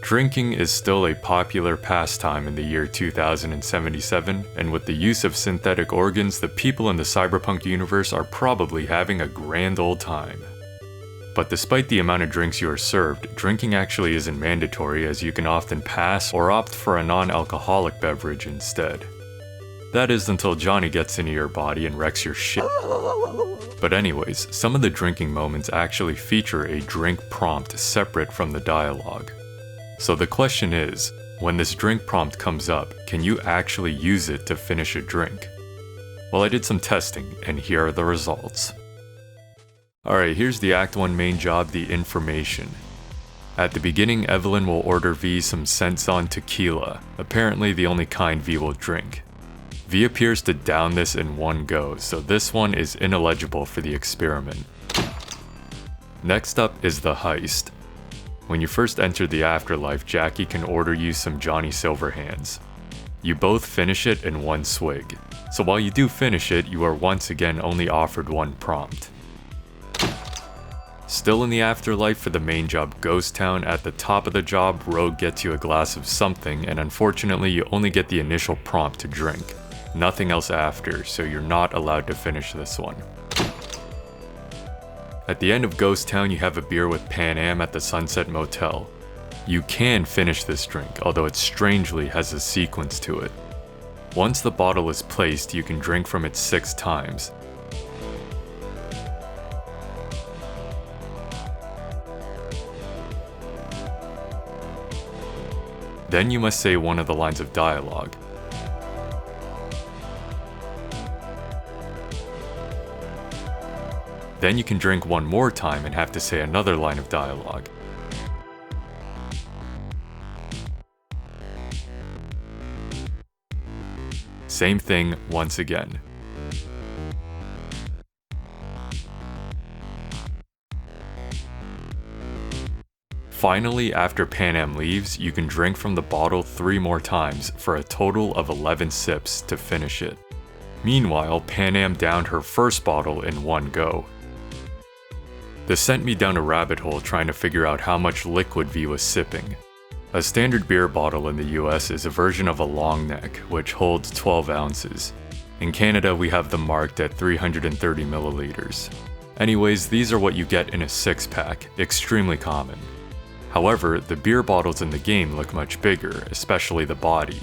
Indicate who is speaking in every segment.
Speaker 1: Drinking is still a popular pastime in the year 2077, and with the use of synthetic organs, the people in the Cyberpunk universe are probably having a grand old time. But despite the amount of drinks you are served, drinking actually isn't mandatory, as you can often pass or opt for a non-alcoholic beverage instead. That is until Johnny gets into your body and wrecks your shit. But anyways, some of the drinking moments actually feature a drink prompt separate from the dialogue. So the question is, when this drink prompt comes up, can you actually use it to finish a drink? Well, I did some testing, and here are the results. Alright, here's the Act 1 main job, the information. At the beginning, Evelyn will order V some Stephenson Tequila, apparently the only kind V will drink. V appears to down this in one go, so this one is ineligible for the experiment. Next up is the Heist. When you first enter the afterlife, Jackie can order you some Johnny Silverhands. You both finish it in one swig, so while you do finish it, you are once again only offered one prompt. Still in the afterlife for the main job Ghost Town, at the top of the job, Rogue gets you a glass of something, and unfortunately you only get the initial prompt to drink. Nothing else after, so you're not allowed to finish this one. At the end of Ghost Town, you have a beer with Panam at the Sunset Motel. You can finish this drink, although it strangely has a sequence to it. Once the bottle is placed, you can drink from it 6 times. Then you must say one of the lines of dialogue. Then you can drink one more time and have to say another line of dialogue. Same thing once again. Finally, after Panam leaves, you can drink from the bottle 3 more times for a total of 11 sips to finish it. Meanwhile, Panam downed her first bottle in one go. This sent me down a rabbit hole trying to figure out how much liquid V was sipping. A standard beer bottle in the US is a version of a long neck, which holds 12 ounces. In Canada, we have them marked at 330 milliliters. Anyways, these are what you get in a 6-pack, extremely common. However, the beer bottles in the game look much bigger, especially the body.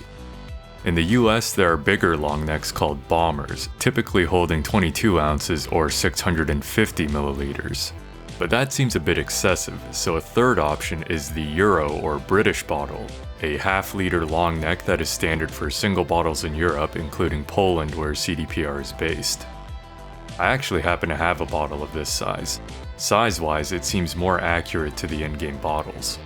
Speaker 1: In the US, there are bigger long necks called bombers, typically holding 22 ounces or 650 milliliters. But that seems a bit excessive, so a third option is the Euro or British bottle, a half-liter long neck that is standard for single bottles in Europe, including Poland where CDPR is based. I actually happen to have a bottle of this size. Size-wise, it seems more accurate to the in-game bottles.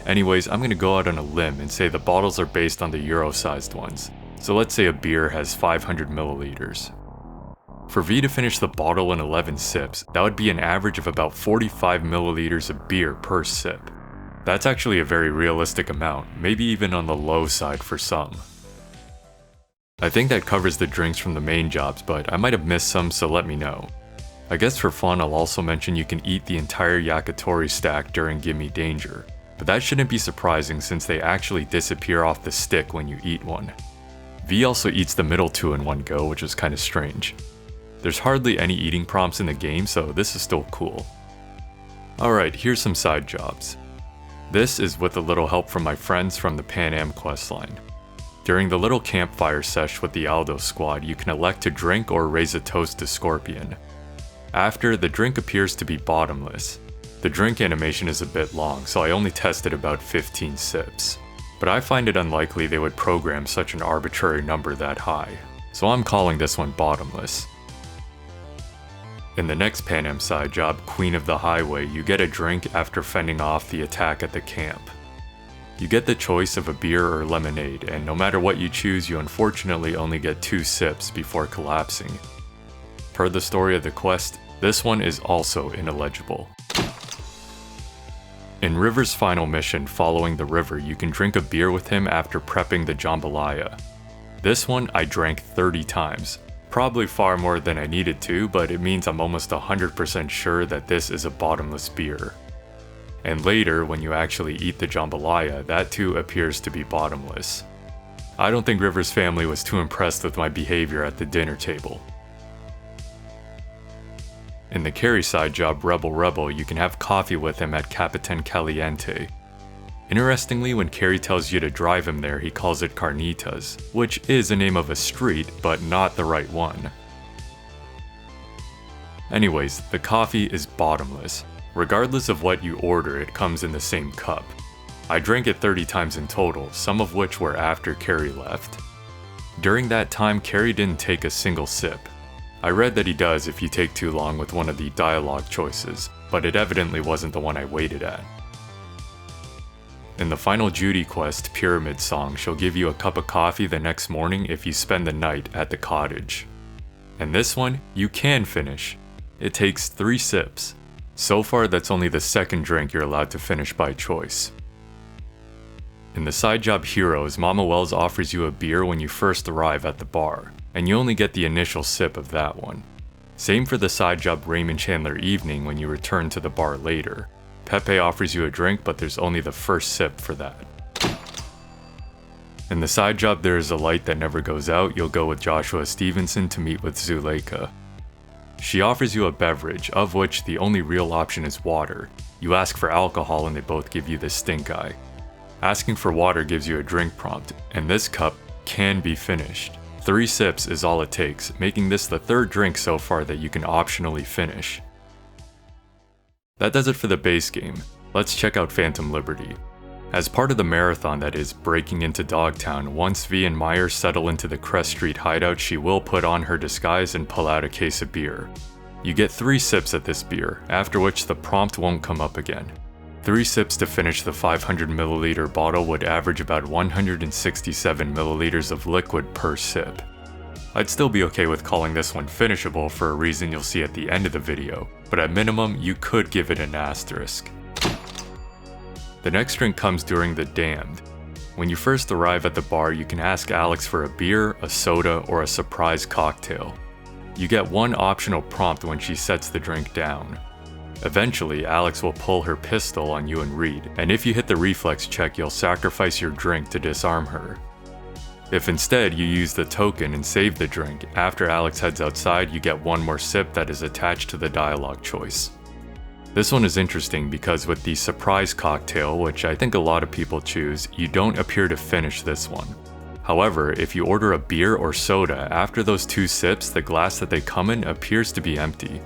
Speaker 1: Anyways, I'm gonna go out on a limb and say the bottles are based on the Euro-sized ones. So let's say a beer has 500 milliliters. For V to finish the bottle in 11 sips, that would be an average of about 45 milliliters of beer per sip. That's actually a very realistic amount, maybe even on the low side for some. I think that covers the drinks from the main jobs, but I might have missed some, so let me know. I guess for fun I'll also mention you can eat the entire yakitori stack during Gimme Danger, but that shouldn't be surprising since they actually disappear off the stick when you eat one. V also eats the middle 2 in one go, which is kinda strange. There's hardly any eating prompts in the game, so this is still cool. Alright, here's some side jobs. This is with a little help from my friends from the Panam questline. During the little campfire sesh with the Aldo squad, you can elect to drink or raise a toast to Scorpion. After, the drink appears to be bottomless. The drink animation is a bit long, so I only tested about 15 sips. But I find it unlikely they would program such an arbitrary number that high, so I'm calling this one bottomless. In the next Panam side job, Queen of the Highway, you get a drink after fending off the attack at the camp. You get the choice of a beer or lemonade, and no matter what you choose, you unfortunately only get 2 sips before collapsing. Per the story of the quest, this one is also ineligible. In River's final mission, Following the River, you can drink a beer with him after prepping the jambalaya. This one I drank 30 times. Probably far more than I needed to, but it means I'm almost 100% sure that this is a bottomless beer. and later when you actually eat the jambalaya, that too appears to be bottomless. I don't think River's family was too impressed with my behavior at the dinner table. In the Kerry side job Rebel, you can have coffee with him at Capitan Caliente. Interestingly, when Kerry tells you to drive him there, he calls it Carnitas, which is the name of a street, but not the right one. Anyways, the coffee is bottomless. Regardless of what you order, it comes in the same cup. I drank it 30 times in total, some of which were after Kerry left. During that time, Kerry didn't take a single sip. I read that he does if you take too long with one of the dialogue choices, but it evidently wasn't the one I waited at. In the final Judy quest, Pyramid Song, she'll give you a cup of coffee the next morning if you spend the night at the cottage. And this one, you can finish. It takes 3 sips. So far, that's only the second drink you're allowed to finish by choice. In the side job Heroes, Mama Wells offers you a beer when you first arrive at the bar, and you only get the initial sip of that one. Same for the side job Raymond Chandler Evening when you return to the bar later. Pepe offers you a drink, but there's only the first sip for that. In the side job There Is a Light That Never Goes Out, you'll go with Joshua Stephenson to meet with Zuleika. She offers you a beverage, of which the only real option is water. You ask for alcohol and they both give you the stink eye. Asking for water gives you a drink prompt, and this cup can be finished. 3 sips is all it takes, making this the 3rd drink so far that you can optionally finish. That does it for the base game. Let's check out Phantom Liberty. As part of the marathon that is breaking into Dogtown, once V and Myers settle into the Crest Street hideout, she will put on her disguise and pull out a case of beer. You get 3 sips at this beer, after which the prompt won't come up again. 3 sips to finish the 500ml bottle would average about 167 milliliters of liquid per sip. I'd still be okay with calling this one finishable for a reason you'll see at the end of the video, but at minimum, you could give it an asterisk. The next drink comes during the Damned. When you first arrive at the bar, you can ask Alex for a beer, a soda, or a surprise cocktail. You get 1 optional prompt when she sets the drink down. Eventually, Alex will pull her pistol on you and Reed, and if you hit the reflex check, you'll sacrifice your drink to disarm her. If instead you use the token and save the drink, after Alex heads outside, you get 1 more sip that is attached to the dialogue choice. This one is interesting because with the surprise cocktail, which I think a lot of people choose, you don't appear to finish this one. However, if you order a beer or soda, after those 2 sips, the glass that they come in appears to be empty.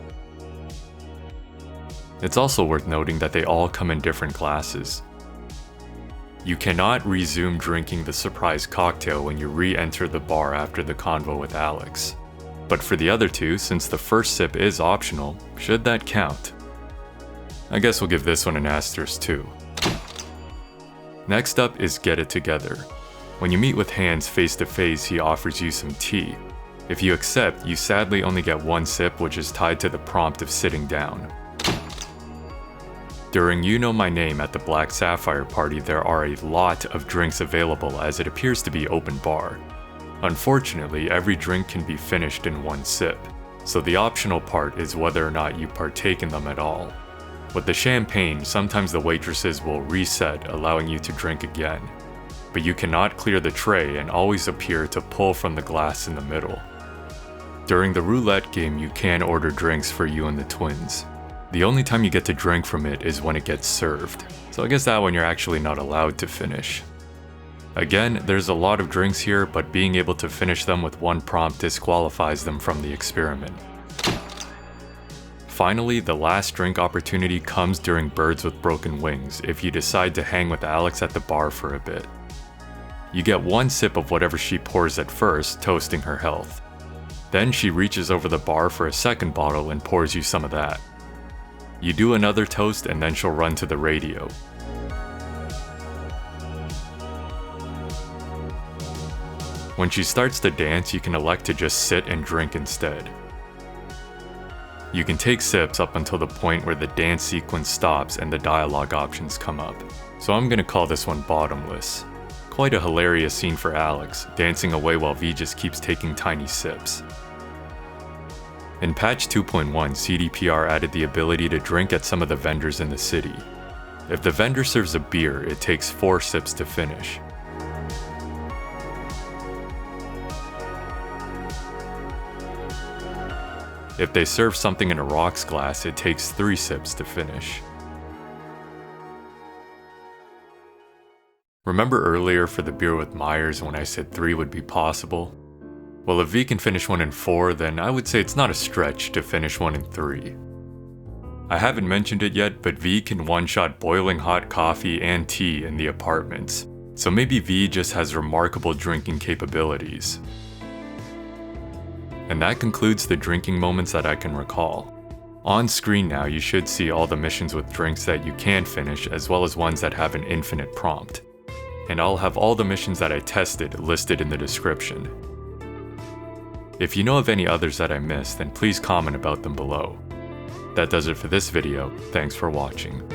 Speaker 1: It's also worth noting that they all come in different glasses. You cannot resume drinking the surprise cocktail when you re-enter the bar after the convo with Alex. But for the other 2, since the first sip is optional, should that count? I guess we'll give this one an asterisk too. Next up is Get It Together. When you meet with Hans face to face, he offers you some tea. If you accept, you sadly only get 1 sip, which is tied to the prompt of sitting down. During You Know My Name at the Black Sapphire party, there are a lot of drinks available as it appears to be open bar. Unfortunately, every drink can be finished in 1 sip, so the optional part is whether or not you partake in them at all. With the champagne, sometimes the waitresses will reset, allowing you to drink again, but you cannot clear the tray and always appear to pull from the glass in the middle. During the roulette game, you can order drinks for you and the twins. The only time you get to drink from it is when it gets served, so I guess that one you're actually not allowed to finish. Again, there's a lot of drinks here, but being able to finish them with 1 prompt disqualifies them from the experiment. Finally, the last drink opportunity comes during Birds with Broken Wings if you decide to hang with Alex at the bar for a bit. You get 1 sip of whatever she pours at first, toasting her health. Then she reaches over the bar for a second bottle and pours you some of that. You do another toast and then she'll run to the radio. When she starts to dance, you can elect to just sit and drink instead. You can take sips up until the point where the dance sequence stops and the dialogue options come up, so I'm gonna call this one bottomless. Quite a hilarious scene for Alex, dancing away while V just keeps taking tiny sips. In patch 2.1, CDPR added the ability to drink at some of the vendors in the city. If the vendor serves a beer, it takes 4 sips to finish. If they serve something in a rocks glass, it takes 3 sips to finish. Remember earlier for the beer with Myers when I said 3 would be possible? Well, if V can finish one in 4, then I would say it's not a stretch to finish one in 3. I haven't mentioned it yet, but V can one-shot boiling hot coffee and tea in the apartments, so maybe V just has remarkable drinking capabilities. And that concludes the drinking moments that I can recall. On screen now, you should see all the missions with drinks that you can finish, as well as ones that have an infinite prompt. And I'll have all the missions that I tested listed in the description. If you know of any others that I missed, then please comment about them below. That does it for this video. Thanks for watching.